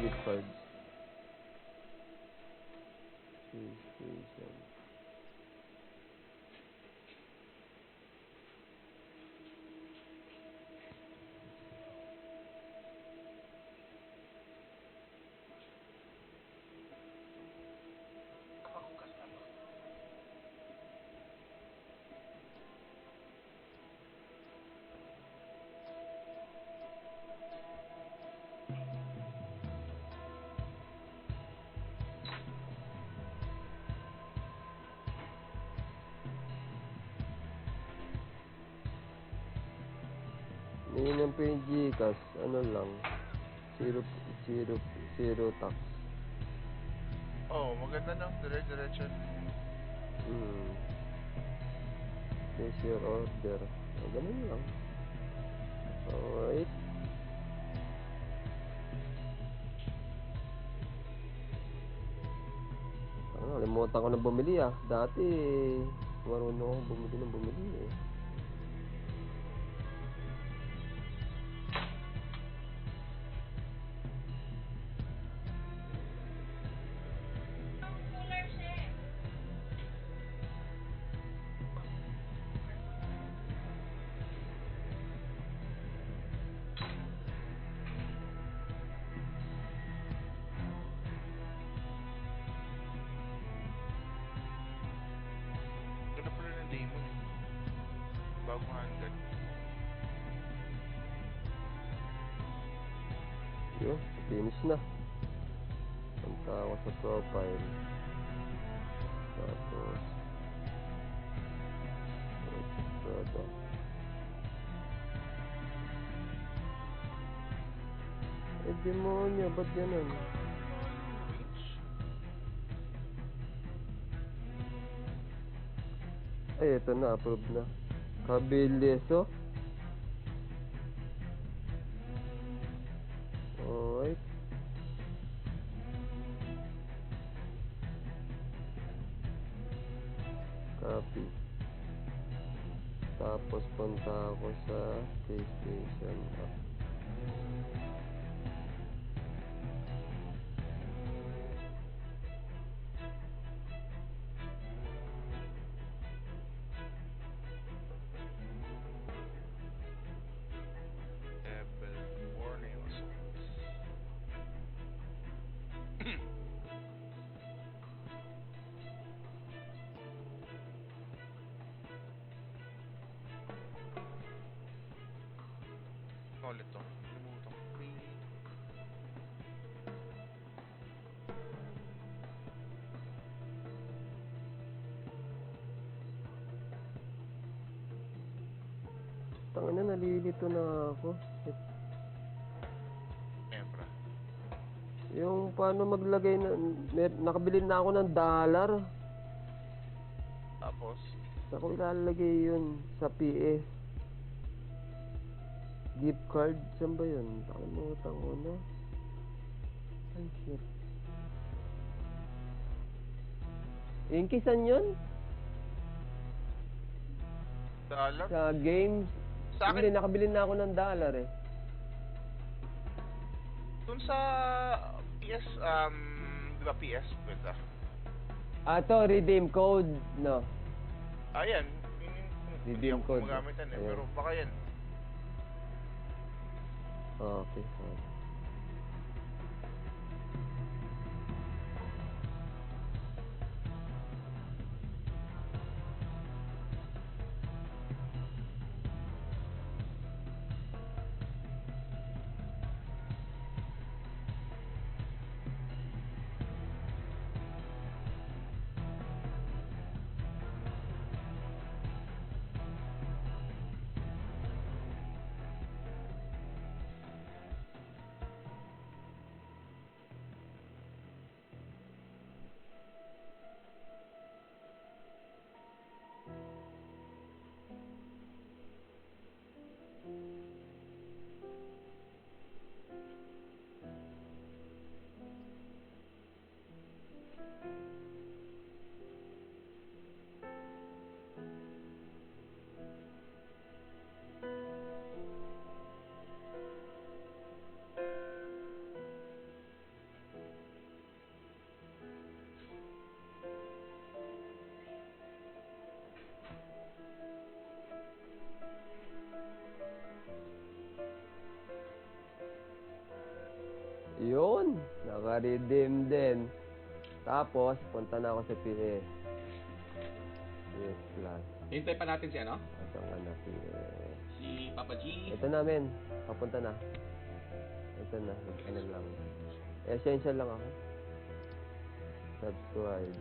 gift cards. PlayStation. Ngayon pa yung Gcash, ano lang, zero tax. Oh, maganda nang dire-diretso. Place your order. Ganun lang. Alright. Limutan ko na bumili ah. Dati, marunong akong bumili eh. Ganda pala ng Damon. Bagong handgun. Yun, finish na. Punta ako sa profile. Tapos product. Eh, demonyo, ba't ganun? Ay, ito na, approved na. Kabiliso. Alright. Copy. Tapos punta ako sa PlayStation app. Borneo Souls. Ulit to. Limutan ko. Tangina, nalilito na ako. Siyempre. Yung paano maglagay na... Nakabili na ako ng dollar. Tapos, Saan ko ilalagay yun? Sa PS. Gift card? Saan ba yun? Nakalimutan ko na. Ay, shit. Yung kisan yun? dollar? Sa games? Sa akin- Hindi, nakabili na ako ng dollar eh. Dun sa PS, di ba PS? Beta. To, redeem code, no? Ayan. Hindi Redeem ako code. gumagamit yan eh. Ayan. Pero baka yan. Okay. Yun, naka-redeem din. Tapos, punta na ako sa PS. PS Plus. Hintay pa natin si ano? Asan ka na, PS? Si Papa G. Ito na, men. Papunta na. Ito na, ano lang. Essential lang ako. Subscribe.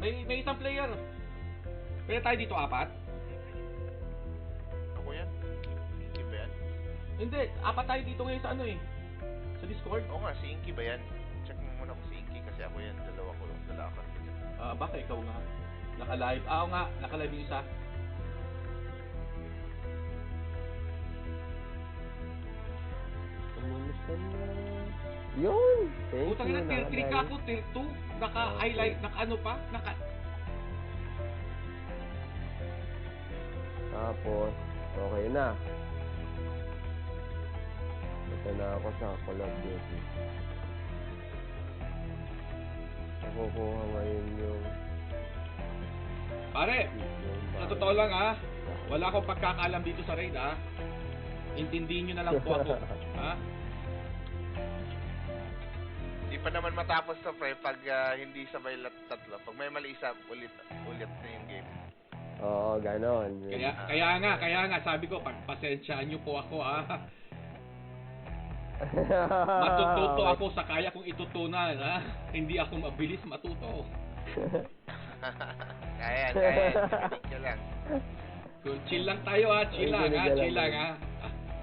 May isang player. Pwede tayo dito 4? Ako yan? Inky ba yan? Hindi, 4 tayo dito ngayon sa ano eh. Sa Discord. Oo nga, si Inky ba yan? Check mo muna kung si Inky kasi ako yan. Dalawa ko lang. Dalakan ko dyan. Baka ikaw nga. Naka-live. Oo nga, naka-live yung isa. Kumusta na? Yun! Thank Putang you, ina, tier 3 ka nakadali. ako, tier 2. Naka-highlight, naka-ano pa? Tapos, okay na. Ito na ako sa Call of Duty. Nakukuha ngayon yung... Pare, sa totoo lang wala akong pagkakaalam dito sa raid Intindihin nyo na lang po ako. Di pa naman matapos to, pre, pag hindi sabay tatlo. Pag may mali isa, ulit na yung game. Oo, ganon. Kaya nga, sabi ko, pagpasensyaan nyo po ako Matututo ako sa kaya kong itutunan Hindi ako mabilis matuto. Kaya. Kinig ka lang. So, chill lang tayo chill lang Ay, chill lang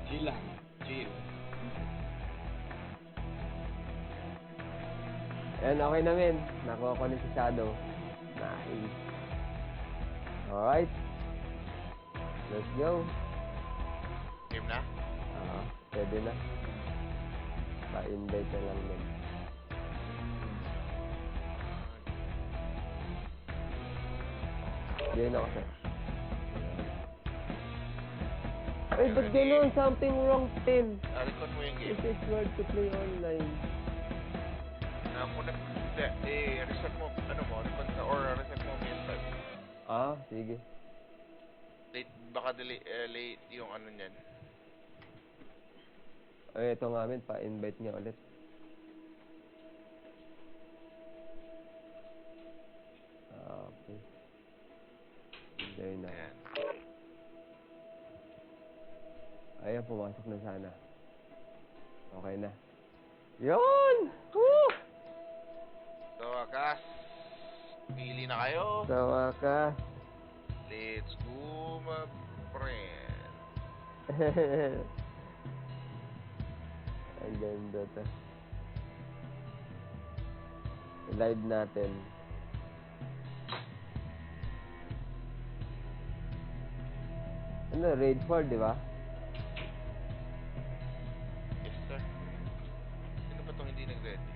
chill lang, chill. Ayan, okay na, men. Nakuha ko na si Shadow. Nice. Alright. Let's go. Game na? Pwede na. Pa-invite na lang din. Diyan ako, sir. Ay, ba't gano'n? Something wrong, Tim. Record mo yung game. It is hard to play online. Reset mo, reset mo PS5. Sige. Baka late yung ano niyan. Ay, ito nga, men. Pa-invite niya ulit. Okay. There na. Ayan. Ayan, pumasok na sana. Okay na. Yun! Woo! Sa wakas, pili na kayo. Sa wakas. Let's go, my friend. Ang ganda to. I-live natin. Ano, raid 4, di ba? Yes, sir. Sino ba itong hindi nag-ready?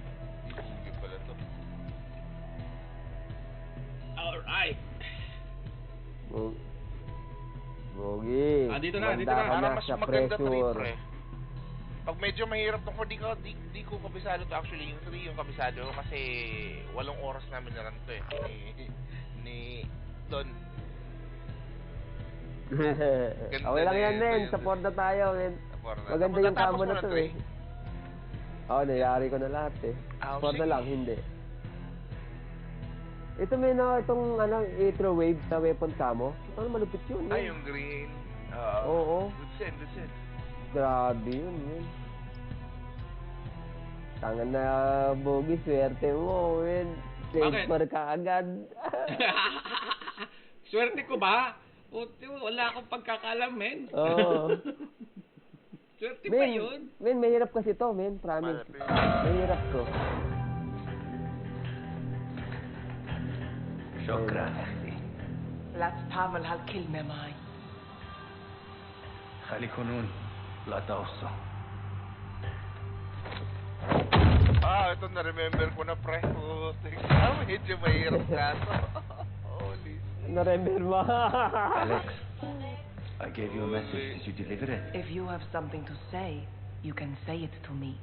Hindi pala to. Alright. Bogi. Dito na, Manda dito na. ka Para mas sa maganda 3, pressure. pre. Pag medyo mahirap tong 4, di ko kabisado to. Actually, yung 3 yung kabisado kasi 8 oras namin naran to ni Don. Okay lang yan, men. Support na tayo, men. Maganda yung camo na to, eh. Oo, nayari ko na lahat, eh. Support na lang, hindi. Ito, men, itong, Aether Wave sa weapon camo. Ito, malupit yun, men. yung green. Oo. Good sense. Grabe yun, men. Tangan na, Bogi, swerte mo, men. Bakit? Save par ka agad. Swerte ko ba? Wala akong pagkakalam, men. Oo. Swerte pa Men, yun. men, mahirap kasi to, men. Promise. Mahirap to. شكرا أختي لا تتعامل هالكلمة معي خلي كنون لا توصى Ito na-remember ko na, pre. Medyo mahirap kaso. Holy shit. Na-remember mo. Alex, I gave you a message. Did you deliver it? If you have something to say, you can say it to me.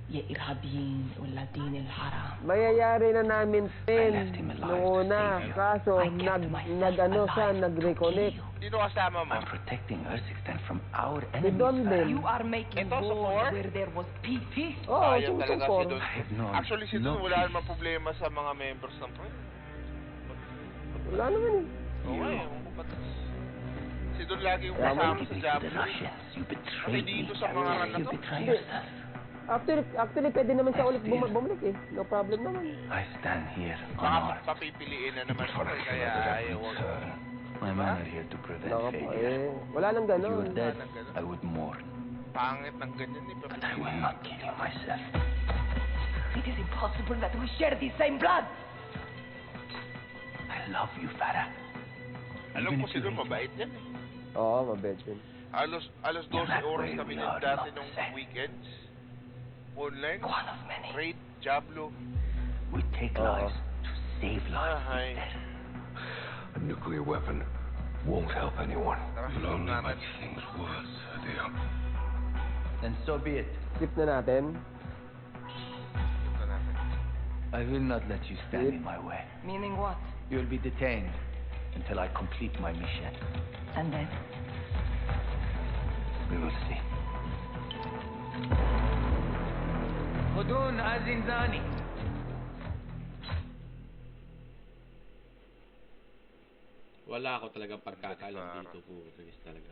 يا إرهابيين ولادين الحرام. Mayayari na namin I pin left him alive noong to una. save you. Kaso, I kept myself nag-ano siya, alive nag-reconnect. to kill Sino kasama mo? I'm protecting Urzikstan from our Si enemies. Don you. din. You are making Ito, sa war four? where there was peace. Oo, Sayang talaga si Don. I have known Actually, si no Don, wala peace. namang problema sa mga members ng Pride. Wala naman eh. Oo nga eh, ewan ko ba't. Si Don lagi yung Kaya kasama You sa gave it to Jablo. the Russians. You betrayed me. dito sa mga ano You to? betray Hindi. yourself. Actually, pwede naman siya ulit bumalik eh. No problem naman. I stand here Baka unarmed. papipiliin na naman For ako I eh, feel kaya that I ayaw. would turn. My men are here to prevent Naka, failure. wala nang If you gano'n. were dead, Wala nang I would mourn. Pangit ng ganyan eh. But I will not kill you myself. It is impossible that we share the same blood. I love you, Farah. Alam Even ko if si you Don hate me. mabait yan eh. Oo, mabait yun. Alos 12 that oras way kami we din are dati not nung the same. weekends. Online, One of many. Raid, Jablo. We take Oo. lives to save lives Hi. instead. A nuclear weapon won't help anyone. Tara, It'll only natin. make things worse, Adeo. Then so be it. Skip na natin. Ito natin. I will not let you stand in my way. Meaning what? You will be detained until I complete my mission. And then? We will see. Hudun Azinzani. Wala ako talagang pagkakaalam dito, Chris, talaga.